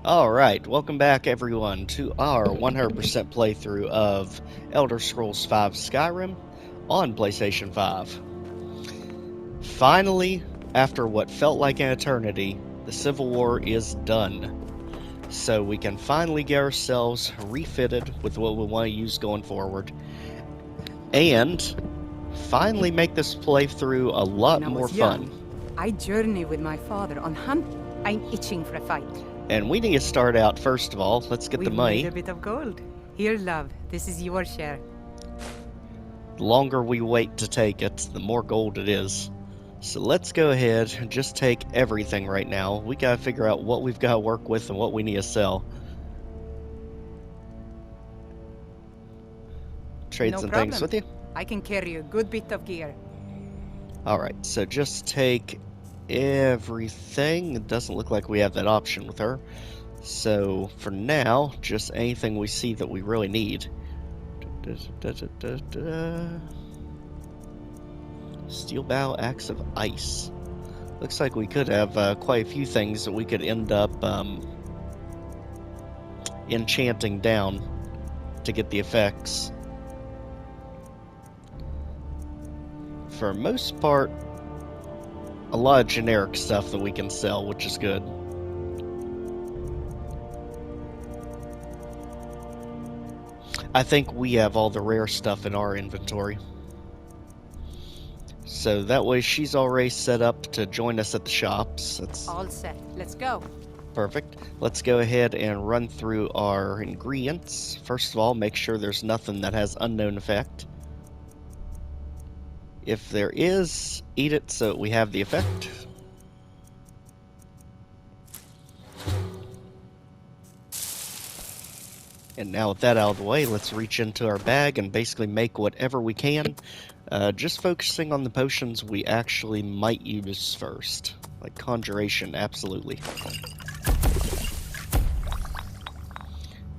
Alright, welcome back everyone to our 100% playthrough of Elder Scrolls V Skyrim on PlayStation 5. Finally, after what felt like an eternity, the Civil War is done. So we can finally get ourselves refitted with what we want to use going forward. And finally make this playthrough a lot more fun. I journey with my father on hunt. I'm itching for a fight. And we need to start out, first of all, let's get the money. We need a bit of gold. Here, love, this is your share. The longer we wait to take it, the more gold it is. So let's go ahead and just take everything right now. We gotta figure out what we've got to work with and what we need to sell. Trade No some problem. things with you. I can carry a good bit of gear. Alright, so just take everything. It doesn't look like we have that option with her. So for now, just anything we see that we really need. Steel bow, axe of ice. Looks like we could have quite a few things that we could end up enchanting down to get the effects. For the most part, a lot of generic stuff that we can sell, which is good. I think we have all the rare stuff in our inventory. So that way she's already set up to join us at the shops. That's all set. Let's go. Perfect. Let's go ahead and run through our ingredients. First of all, make sure there's nothing that has unknown effect. If there is, eat it so we have the effect. And now with that out of the way, let's reach into our bag and basically make whatever we can. Just focusing on the potions we actually might use first. Like conjuration, absolutely.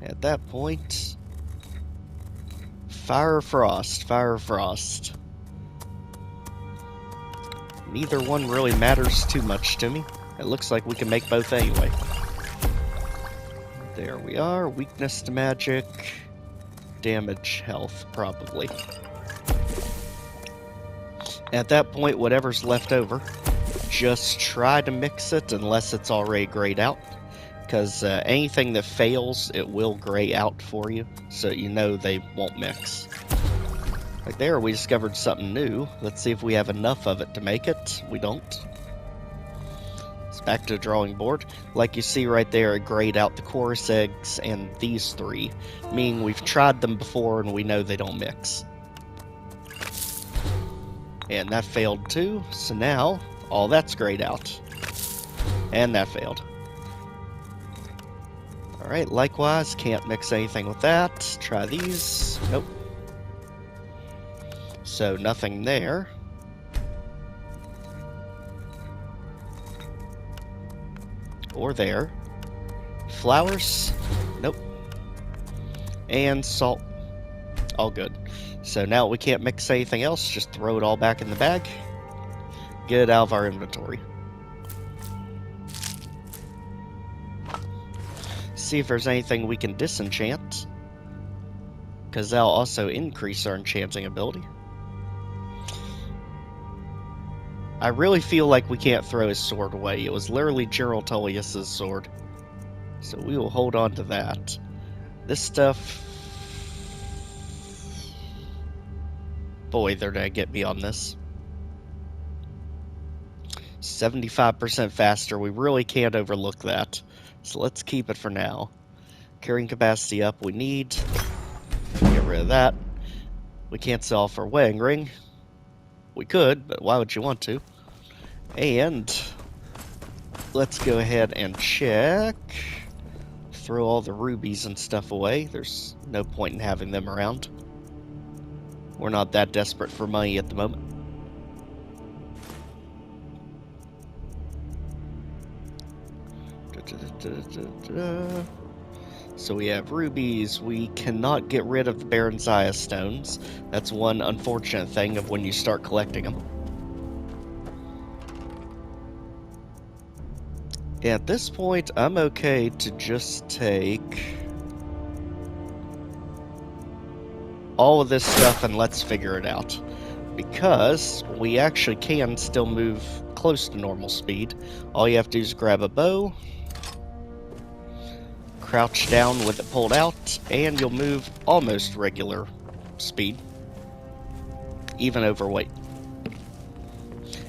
At that point, fire or frost, fire or frost. Neither one really matters too much to me. It looks like we can make both anyway. There we are. Weakness to magic. Damage, health, probably. At that point, whatever's left over, just try to mix it unless it's already grayed out. Because anything that fails, it will gray out for you. So you know they won't mix. Right there, we discovered something new. Let's see if we have enough of it to make it. We don't. It's back to the drawing board. Like you see right there, it grayed out the chorus eggs and these three, meaning we've tried them before and we know they don't mix. And that failed too, so now all that's grayed out. And that failed. Alright, likewise, can't mix anything with that. Try these. Nope. So nothing there. Or there. Flowers? Nope. And salt. All good. So now we can't mix anything else, just throw it all back in the bag. Get it out of our inventory. See if there's anything we can disenchant, because that'll also increase our enchanting ability. I really feel like we can't throw his sword away. It was literally General Tullius's sword. So we will hold on to that. This stuff... Boy, they're gonna get me on this. 75% faster. We really can't overlook that. So let's keep it for now. Carrying capacity up we need. Get rid of that. We can't sell off our wedding ring. We could, but why would you want to? And let's go ahead and check. Throw all the rubies and stuff away. There's no point in having them around. We're not that desperate for money at the moment. So we have rubies. We cannot get rid of the Baron's Eye stones. That's one unfortunate thing of when you start collecting them. At this point, I'm okay to just take all of this stuff and let's figure it out. Because we actually can still move close to normal speed. All you have to do is grab a bow, crouch down with it pulled out, and you'll move almost regular speed, even overweight.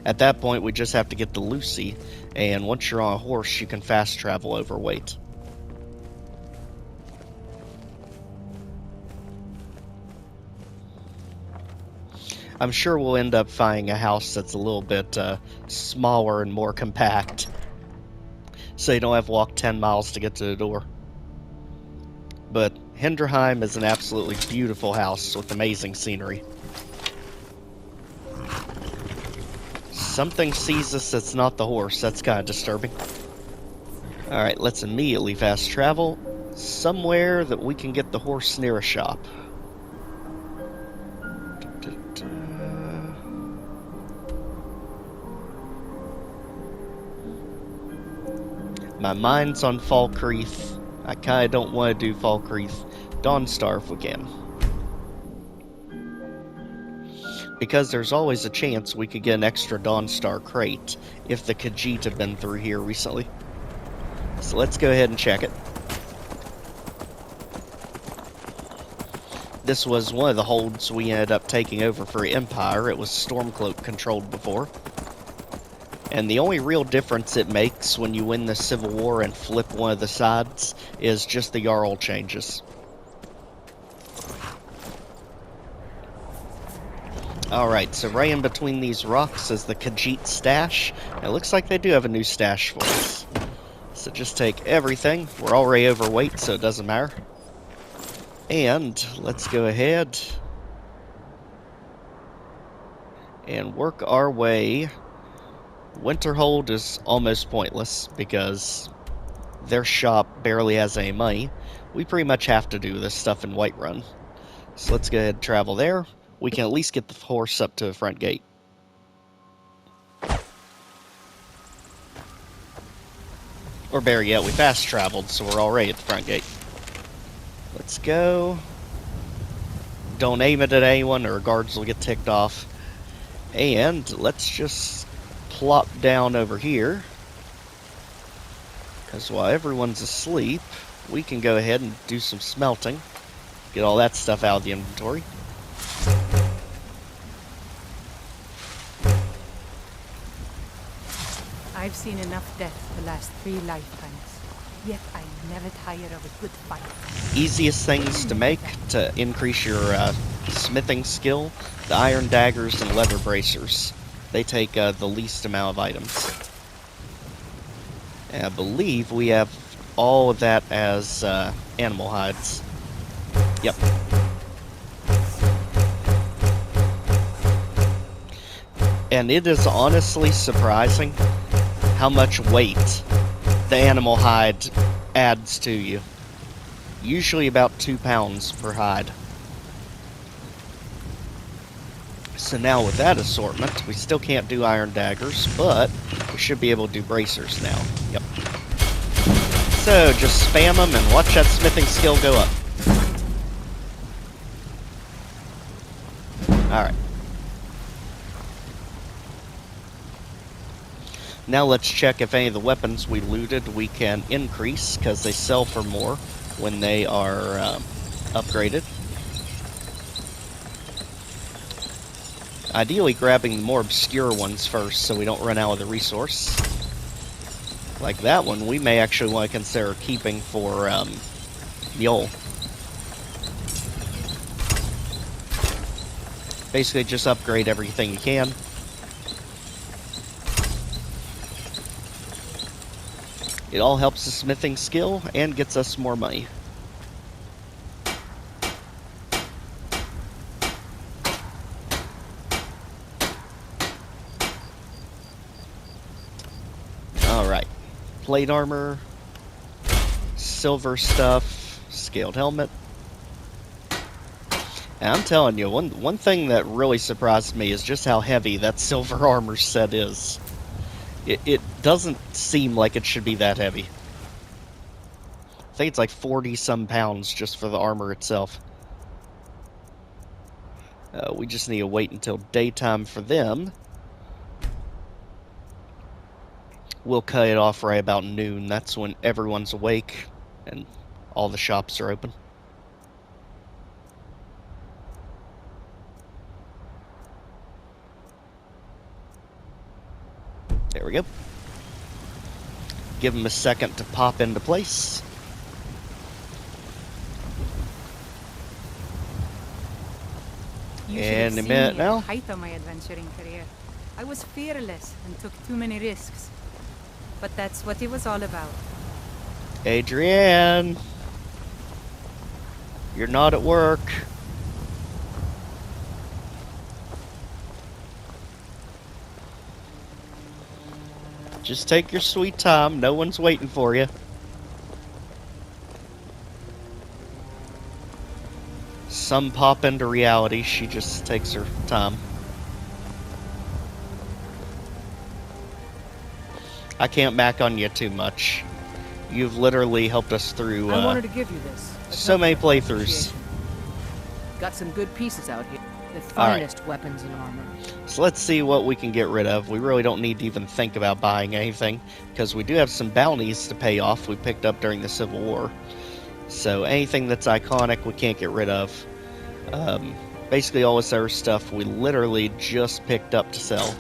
At that point, we just have to get the Lucy, and once you're on a horse, you can fast travel overweight. I'm sure we'll end up finding a house that's a little bit smaller and more compact, so you don't have to walk 10 miles to get to the door. But Hinderheim is an absolutely beautiful house with amazing scenery. Something sees us that's not the horse. That's kind of disturbing. Alright, let's immediately fast travel somewhere that we can get the horse near a shop. My mind's on Falkreath. I kinda don't want to do Falkreath. Dawnstar if we can. Because there's always a chance we could get an extra Dawnstar crate if the Khajiit have been through here recently. So let's go ahead and check it. This was one of the holds we ended up taking over for Empire. It was Stormcloak controlled before. And the only real difference it makes when you win the Civil War and flip one of the sides is just the Jarl changes. Alright, so right in between these rocks is the Khajiit stash. It looks like they do have a new stash for us. So just take everything. We're already overweight, so it doesn't matter. And let's go ahead and work our way. Winterhold is almost pointless because their shop barely has any money. We pretty much have to do this stuff in Whiterun. So let's go ahead and travel there. We can at least get the horse up to the front gate. Or better yet, we fast traveled, so we're already at the front gate. Let's go. Don't aim it at anyone or guards will get ticked off. And let's just plop down over here. Because while everyone's asleep, we can go ahead and do some smelting. Get all that stuff out of the inventory. I've seen enough death to last 3 lifetimes. Yet I never tire of a good fight. Easiest things to make to increase your smithing skill, the iron daggers and leather bracers. They take the least amount of items. And I believe we have all of that as animal hides. Yep. And it is honestly surprising how much weight the animal hide adds to you. Usually about 2 pounds per hide. So now with that assortment, we still can't do iron daggers, but we should be able to do bracers now. Yep. So just spam them and watch that smithing skill go up. Alright. Now let's check if any of the weapons we looted we can increase, because they sell for more when they are upgraded. Ideally grabbing the more obscure ones first so we don't run out of the resource. Like that one, we may actually want to consider keeping for Mule. Basically just upgrade everything you can. It all helps the smithing skill and gets us more money. Alright. Plate armor, silver stuff, scaled helmet. And I'm telling you, one thing that really surprised me is just how heavy that silver armor set is. It Doesn't seem like it should be that heavy. I think it's like 40-some pounds just for the armor itself. We just need to wait until daytime for them. We'll cut it off right about noon. That's when everyone's awake and all the shops are open. There we go. Give them a second to pop into place. And a minute now. At the height of my adventuring career, I was fearless and took too many risks. But that's what it was all about. Adrienne, you're not at work. Just take your sweet time. No one's waiting for you. Some pop into reality. She just takes her time. I can't back on you too much. You've literally helped us through I wanted to give you this. so many playthroughs. Got some good pieces out here. The finest weapons and armor. So let's see what we can get rid of. We really don't need to even think about buying anything, because we do have some bounties to pay off we picked up during the Civil War. So anything that's iconic we can't get rid of. Basically all this other stuff we literally just picked up to sell.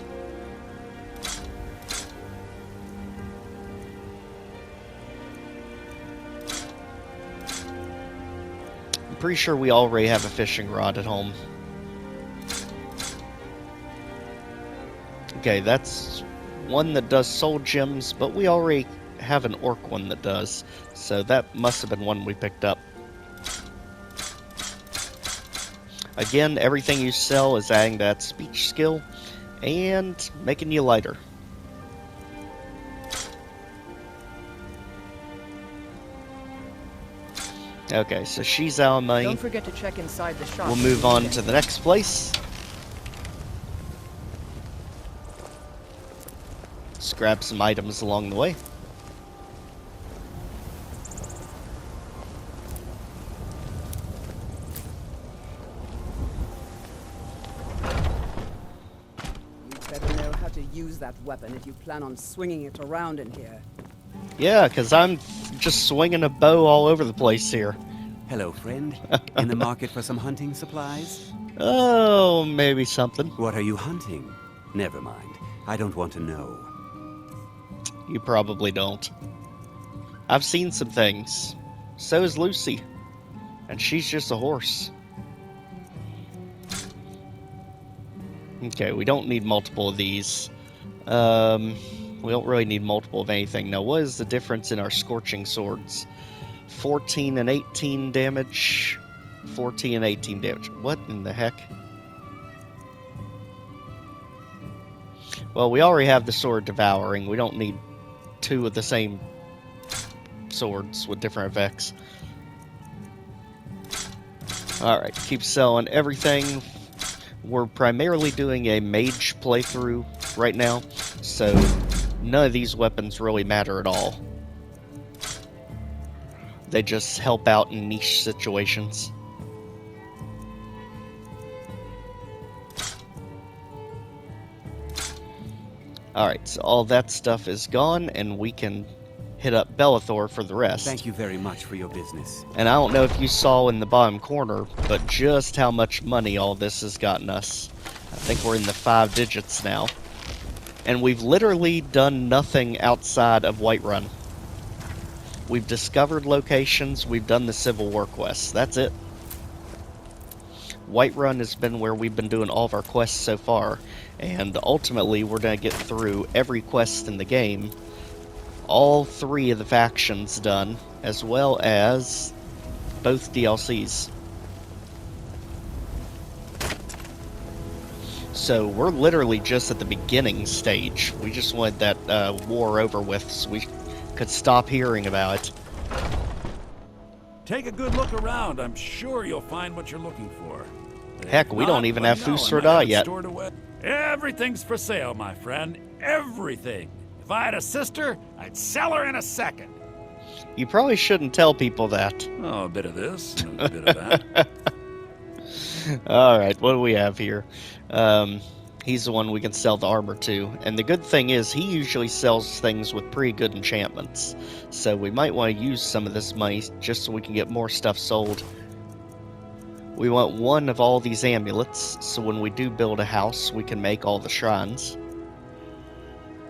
I'm pretty sure we already have a fishing rod at home. Okay, that's one that does soul gems, but we already have an orc one that does. So that must have been one we picked up. Again, everything you sell is adding that speech skill and making you lighter. Okay, so she's out of money. Don't forget to check inside the shop. We'll move on to the next place. Let's grab some items along the way. You better know how to use that weapon if you plan on swinging it around in here. Yeah, because I'm just swinging a bow all over the place here. Hello, friend. In the market for some hunting supplies? Oh, maybe something. What are you hunting? Never mind. I don't want to know. You probably don't. I've seen some things. So is Lucy. And she's just a horse. Okay, we don't need multiple of these. We don't really need multiple of anything. Now, what is the difference in our scorching swords? 14 and 18 damage. 14 and 18 damage. What in the heck? Well, we already have the sword devouring. We don't need two of the same swords with different effects. Alright, keep selling everything. We're primarily doing a mage playthrough right now, so none of these weapons really matter at all. They just help out in niche situations. Alright, so all that stuff is gone, and we can hit up Bellathor for the rest. Thank you very much for your business. And I don't know if you saw in the bottom corner, but just how much money all this has gotten us. I think we're in the 5 digits now. And we've literally done nothing outside of Whiterun. We've discovered locations, we've done the Civil War quests. That's it. Whiterun has been where we've been doing all of our quests so far. And ultimately, we're going to get through every quest in the game. All 3 of the factions done, as well as both DLCs. So we're literally just at the beginning stage. We just wanted that war over with so we could stop hearing about it. Take a good look around. I'm sure you'll find what you're looking for. Heck, we don't even have Fus Rada yet. Everything's for sale, my friend. Everything. If I had a sister, I'd sell her in a second. You probably shouldn't tell people that. Oh, a bit of this, and a bit of that. Alright, what do we have here? He's the one we can sell the armor to. And the good thing is, he usually sells things with pretty good enchantments. So we might want to use some of this money just so we can get more stuff sold. We want one of all these amulets, so when we do build a house, we can make all the shrines.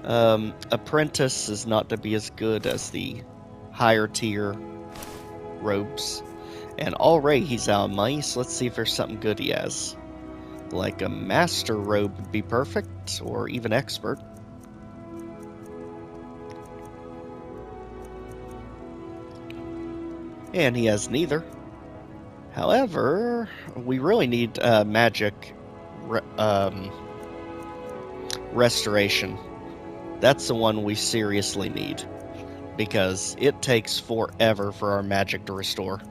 Apprentice is not to be as good as the higher tier robes. And already he's out of money, so let's see if there's something good he has. Like a master robe would be perfect, or even expert. And he has neither. However, we really need magic restoration. That's the one we seriously need, because it takes forever for our magic to restore.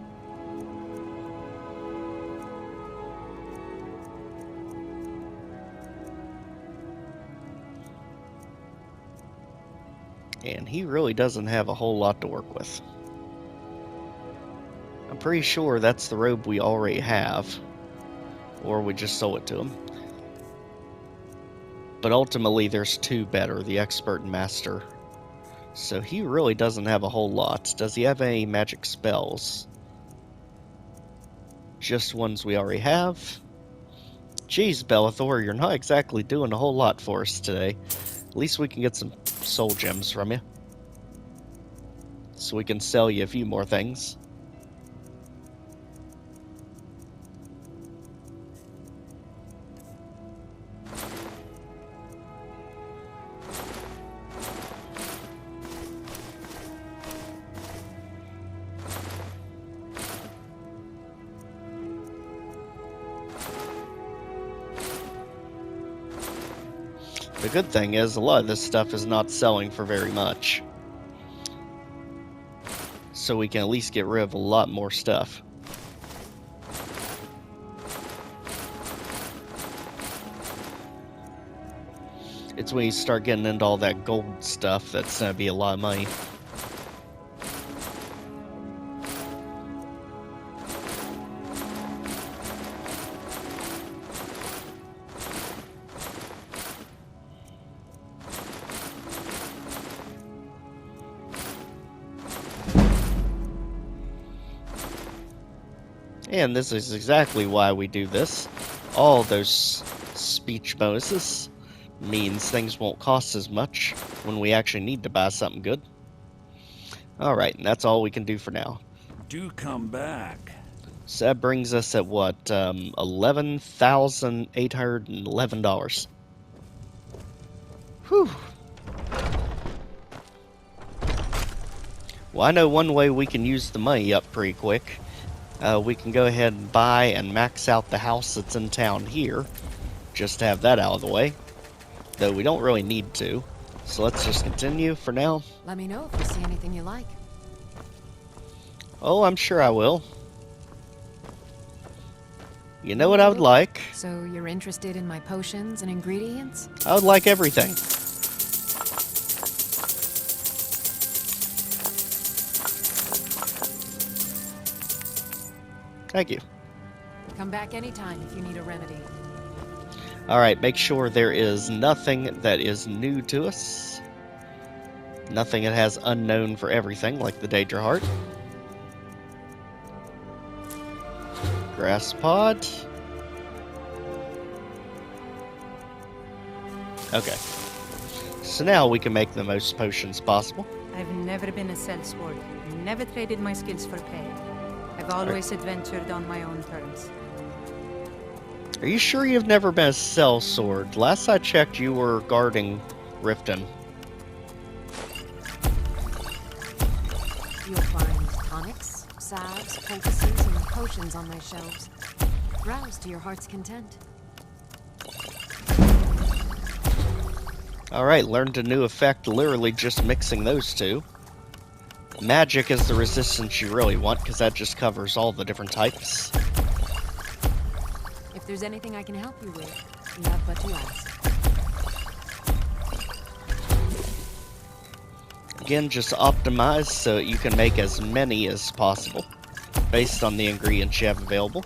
And he really doesn't have a whole lot to work with. I'm pretty sure that's the robe we already have, or we just sold it to him. But ultimately there's two better, the expert and master. So he really doesn't have a whole lot. Does he have any magic spells? Just ones we already have. Jeez, Bellathor, you're not exactly doing a whole lot for us today. At least we can get some soul gems from you, so we can sell you a few more things. The good thing is, a lot of this stuff is not selling for very much. So we can at least get rid of a lot more stuff. It's when you start getting into all that gold stuff that's going to be a lot of money. And this is exactly why we do this. All those speech bonuses means things won't cost as much when we actually need to buy something good. Alright, and that's all we can do for now. Do come back. So that brings us at what, $11,811. Whew. Well, I know one way we can use the money up pretty quick. We can go ahead and buy and max out the house that's in town here, just to have that out of the way. Though we don't really need to. So let's just continue for now. Let me know if you see anything you like. Oh, I'm sure I will. You know what I would like? So you're interested in my potions and ingredients? I would like everything. Thank you. Come back anytime if you need a remedy. Alright, make sure there is nothing that is new to us. Nothing that has unknown for everything, like the Daedra Heart. Grass pod. Okay. So now we can make the most potions possible. I've never been a sellsword. Never traded my skills for pay. I've always adventured on my own terms. Are you sure you've never been a sellsword? Last I checked, you were guarding Riften. You'll find tonics, salves, poultices, and potions on my shelves. Browse to your heart's content. Alright, learned a new effect literally just mixing those two. Magic is the resistance you really want, because that just covers all the different types. If there's anything I can help you with, you have but to ask. Again, just optimize so you can make as many as possible based on the ingredients you have available.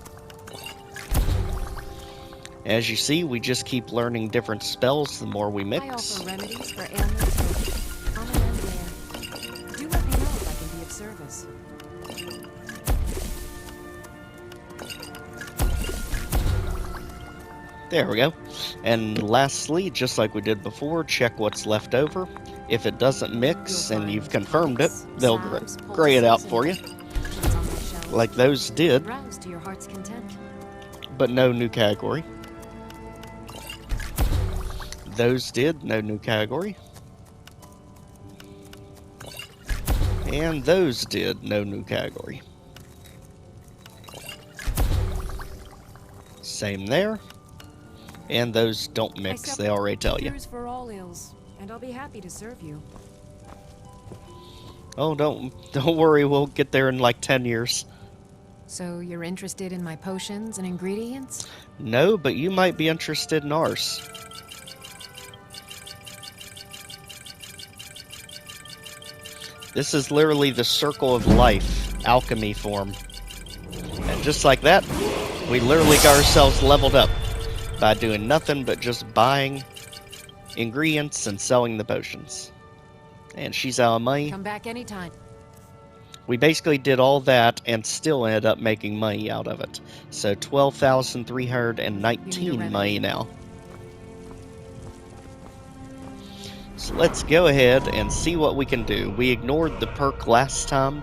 As you see, we just keep learning different spells the more we I mix. offer remedies for ailments both common and rare. Do let me know if I can be of service. There we go. And lastly, just like we did before, check what's left over. If it doesn't mix and you've confirmed it, they'll gray it out for you, like those did, Browse to your heart's content. but no new category. Those did, no new category. And those did, no new category. Same there. And those don't mix, they already tell you. Cures for all ills, and I'll be happy to serve you. Oh, don't worry, we'll get there in like 10 years. So you're interested in my potions and ingredients? No, but you might be interested in ours. This is literally the circle of life, alchemy form. And just like that, we literally got ourselves leveled up by doing nothing but just buying ingredients and selling the potions. And she's out of money. Come back anytime. We basically did all that and still ended up making money out of it. So 12,319 money now. So let's go ahead and see what we can do. We ignored the perk last time.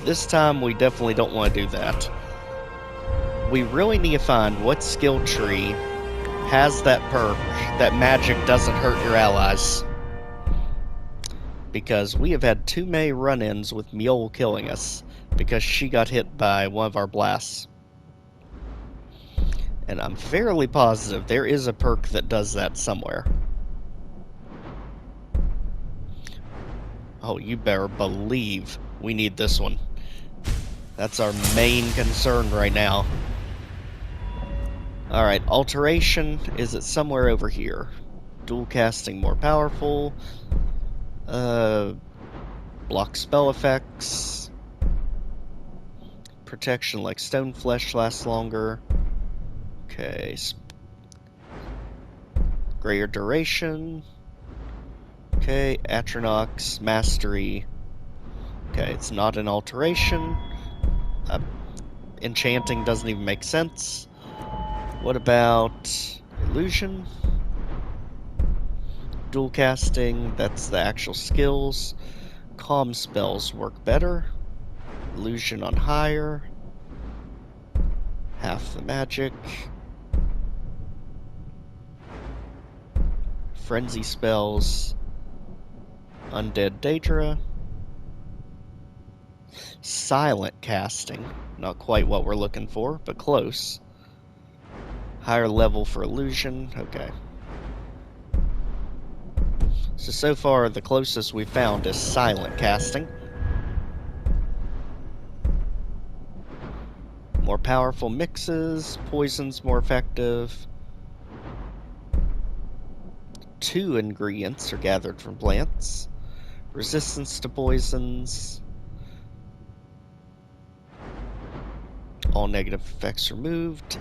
This time we definitely don't want to do that. We really need to find what skill tree has that perk that magic doesn't hurt your allies. Because we have had too many run-ins with Mule killing us because she got hit by one of our blasts. And I'm fairly positive there is a perk that does that somewhere. Oh, you better believe we need this one. That's our main concern right now. Alright, alteration, is it somewhere over here? Dual casting more powerful. Block spell effects. Protection like stone flesh lasts longer. Okay. Greater duration. Okay, Atronox, Mastery. Okay, it's not an alteration. Enchanting doesn't even make sense. What about Illusion? Dual casting, that's the actual skills. Calm spells work better. Illusion on higher. Half the magic. Frenzy spells. Undead Daedra. Silent casting. Not quite what we're looking for, but close. Higher level for illusion. Okay. So far, the closest we found is silent casting. More powerful mixes. Poison's more effective. 2 ingredients are gathered from plants. Resistance to poisons. All negative effects removed.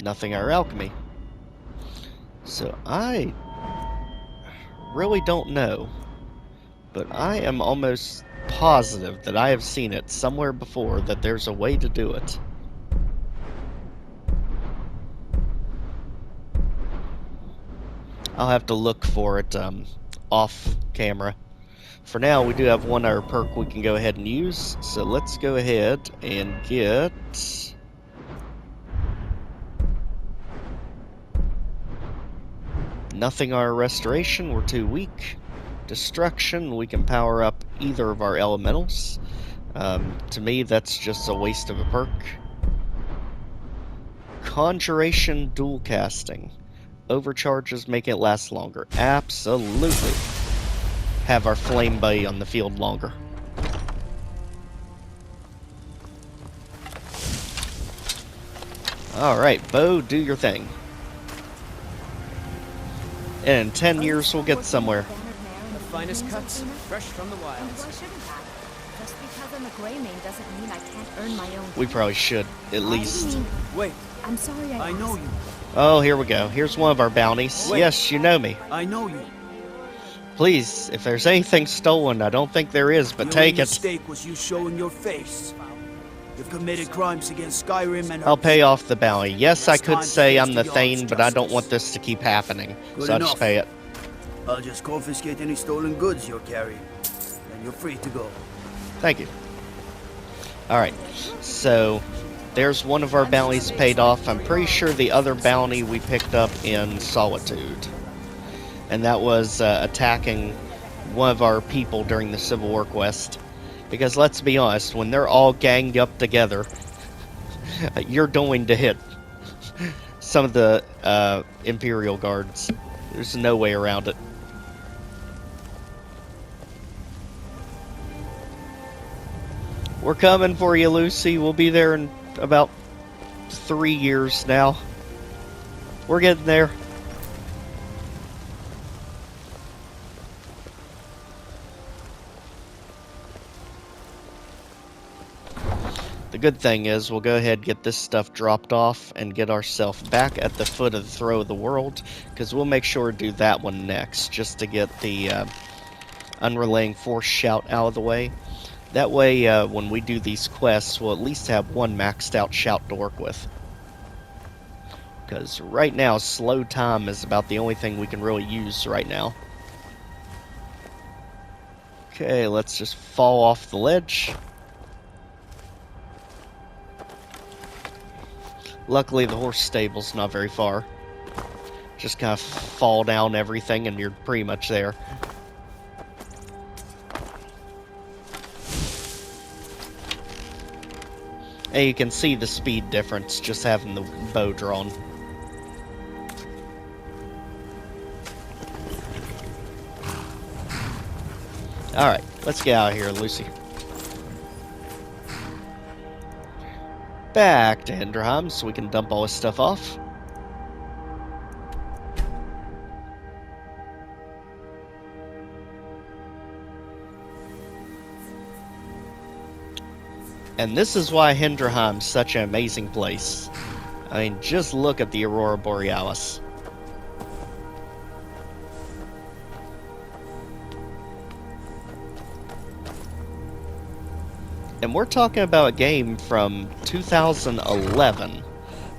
Nothing our alchemy. So I really don't know, but I am almost positive that I have seen it somewhere before, that there's a way to do it. I'll have to look for it off camera. For now, we do have one other perk we can go ahead and use, so let's go ahead and get... Nothing our restoration, we're too weak. Destruction, we can power up either of our elementals. To me, that's just a waste of a perk. Conjuration dual casting. Overcharges make it last longer. Absolutely. Have our flame buddy on the field longer. Alright, Bo, do your thing. And in 10 years, we'll get somewhere. The finest cuts, fresh from the And wilds. why shouldn't I? Just because I'm a Grey Mane doesn't mean I can't earn my own. We probably should, at least. Wait, I'm sorry I I know asked. you. Oh, here we go. Here's one of our bounties. Wait. Yes, you know me. I know you. Please, if there's anything stolen, I don't think there is, but The take only it. mistake was you showing your face. You've committed crimes against Skyrim and I'll pay off the bounty. Yes, I It's could time say to I'm face the the Thane, odds, but I don't Justice. want this to keep happening. Good So I'll just enough. pay it. I'll just confiscate any stolen goods you're carrying, and you're free to go. Thank you. Alright, so there's one of our bounties paid off. I'm pretty sure the other bounty we picked up in Solitude. And that was attacking one of our people during the Civil War quest. Because let's be honest, when they're all ganged up together, you're going to hit some of the Imperial Guards. There's no way around it. We're coming for you, Lucy. We'll be there in about 3 years now. We're getting there. The good thing is we'll go ahead and get this stuff dropped off and get ourselves back at the foot of the Throw of the World, because we'll make sure to do that one next, just to get the Unrelaying Force shout out of the way. That way, when we do these quests, we'll at least have one maxed out shout to work with. Because right now, slow time is about the only thing we can really use right now. Okay, let's just fall off the ledge. Luckily, the horse stable's not very far. Just kind of fall down everything and you're pretty much there. And you can see the speed difference just having the bow drawn. Alright, let's get out of here, Lucy. Back to Hinderheim so we can dump all this stuff off. And this is why Hinderheim's such an amazing place. I mean, just look at the Aurora Borealis. And we're talking about a game from 2011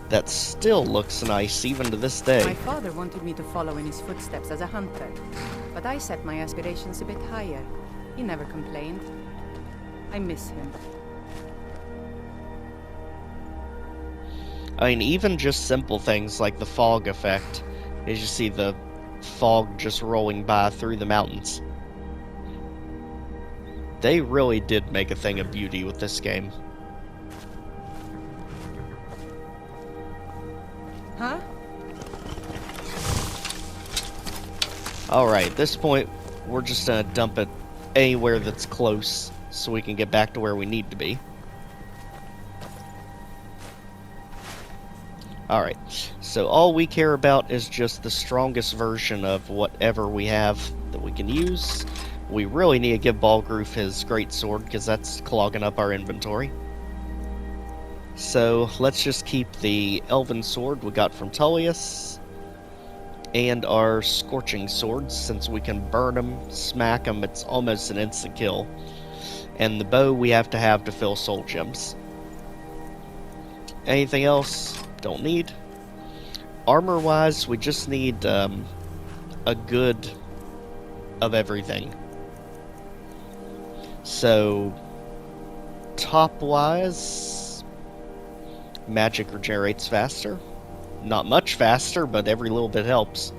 that still looks nice even to this My day. father wanted me to follow in his footsteps as a hunter, but I set my aspirations a bit higher. He never complained. I miss him. I mean, even just simple things like the fog effect, as you see the fog just rolling by through the mountains. They really did make a thing of beauty with this game. Huh? Alright, at this point, we're just gonna dump it anywhere that's close so we can get back to where we need to be. Alright, so all we care about is just the strongest version of whatever we have that we can use. We really need to give Balgroof his great sword because that's clogging up our inventory. So let's just keep the elven sword we got from Tullius and our scorching swords, since we can burn them, smack them, it's almost an instant kill. And the bow we have to fill soul gems. Anything else? Don't need. Armor wise, we just need a good of everything. So top wise, magic regenerates faster. Not much faster, but every little bit helps.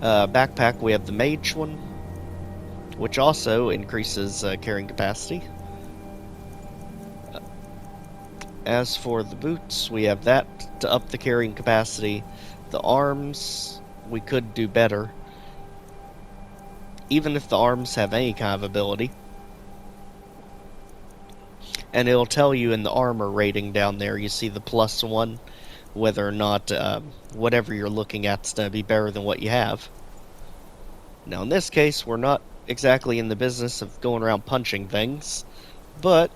Backpack, we have the Mage one, which also increases carrying capacity. As for the boots, we have that to up the carrying capacity. The arms, we could do better. Even if the arms have any kind of ability. And it'll tell you in the armor rating down there, you see the +1. whether or not whatever you're looking at is going to be better than what you have. Now in this case, we're not exactly in the business of going around punching things, but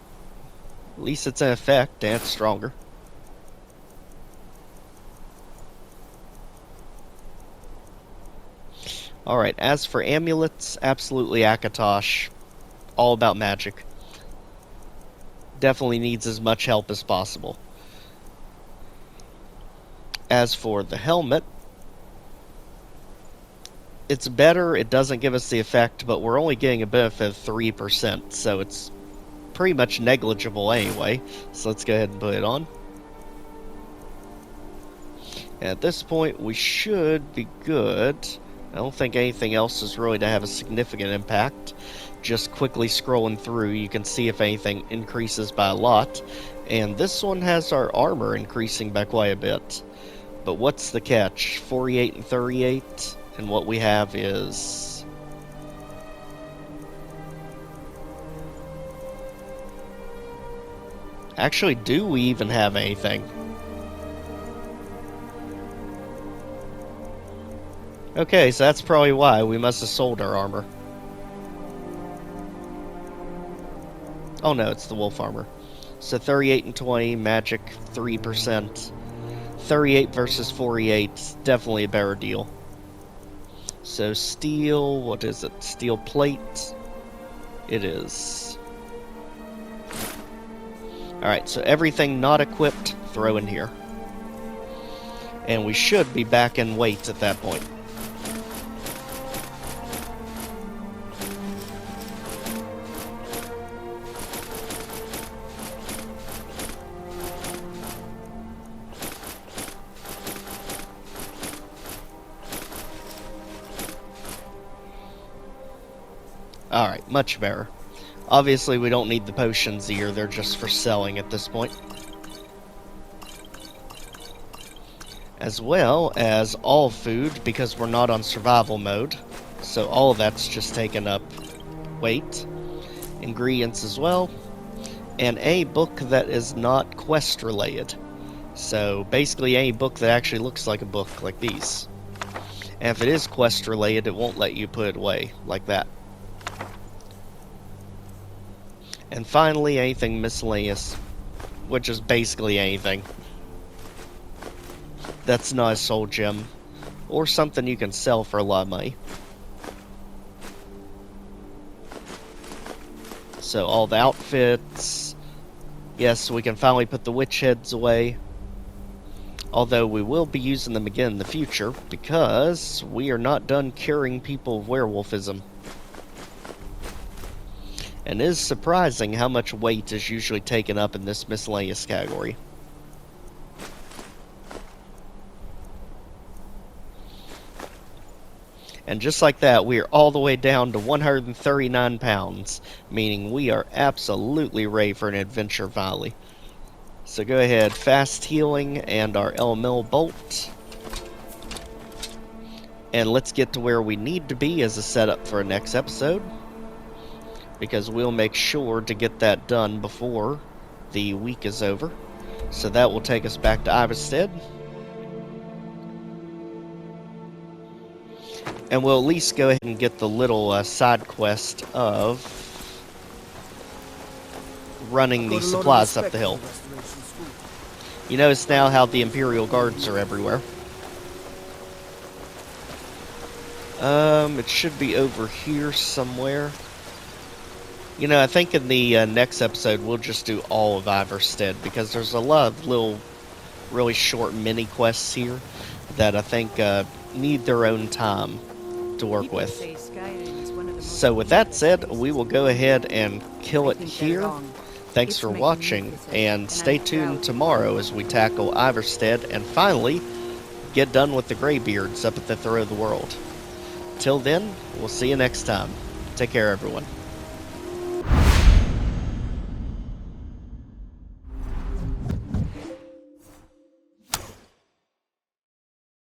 at least it's an effect and it's stronger. Alright, as for amulets, absolutely Akatosh. All about magic. Definitely needs as much help as possible. As for the helmet, it's better, it doesn't give us the effect, but we're only getting a benefit of 3%, so it's pretty much negligible anyway. So let's go ahead and put it on. And at this point, we should be good. I don't think anything else is really to have a significant impact. Just quickly scrolling through, you can see if anything increases by a lot. And this one has our armor increasing by quite a bit. But what's the catch? 48 and 38, and what we have is... Actually, do we even have anything? Okay, so that's probably why. We must have sold our armor. Oh no, it's the wolf armor. So 38 and 20, magic 3%. 38 versus 48, definitely a better deal. So steel, what is it? Steel plate? It is. Alright, so everything not equipped, throw in here. And we should be back in weight at that point. Alright, much better. Obviously, we don't need the potions here, they're just for selling at this point. As well as all food, because we're not on survival mode. So all of that's just taken up weight. Ingredients as well. And a book that is not quest related. So basically any book that actually looks like a book, like these. And if it is quest related, it won't let you put it away, like that. And finally, anything miscellaneous, which is basically anything that's not a soul gem, or something you can sell for a lot of money. So all the outfits, yes, we can finally put the witch heads away, although we will be using them again in the future, because we are not done curing people of werewolfism. And it is surprising how much weight is usually taken up in this miscellaneous category. And just like that, we are all the way down to 139 pounds, meaning we are absolutely ready for an adventure finally. So go ahead, fast healing and our elemental bolt. And let's get to where we need to be as a setup for a next episode, because we'll make sure to get that done before the week is over. So that will take us back to Ivarstead. And we'll at least go ahead and get the little side quest of running the supplies up the hill. You notice now how the Imperial Guards are everywhere. It should be over here somewhere. You know, I think in the next episode we'll just do all of Ivarstead, because there's a lot of little, really short mini quests here that I think need their own time to work with. So with that said, we will go ahead and kill it here. Thanks for watching, and stay tuned tomorrow as we tackle Ivarstead and finally get done with the Greybeards up at the throat of the world. Till then, we'll see you next time. Take care, everyone.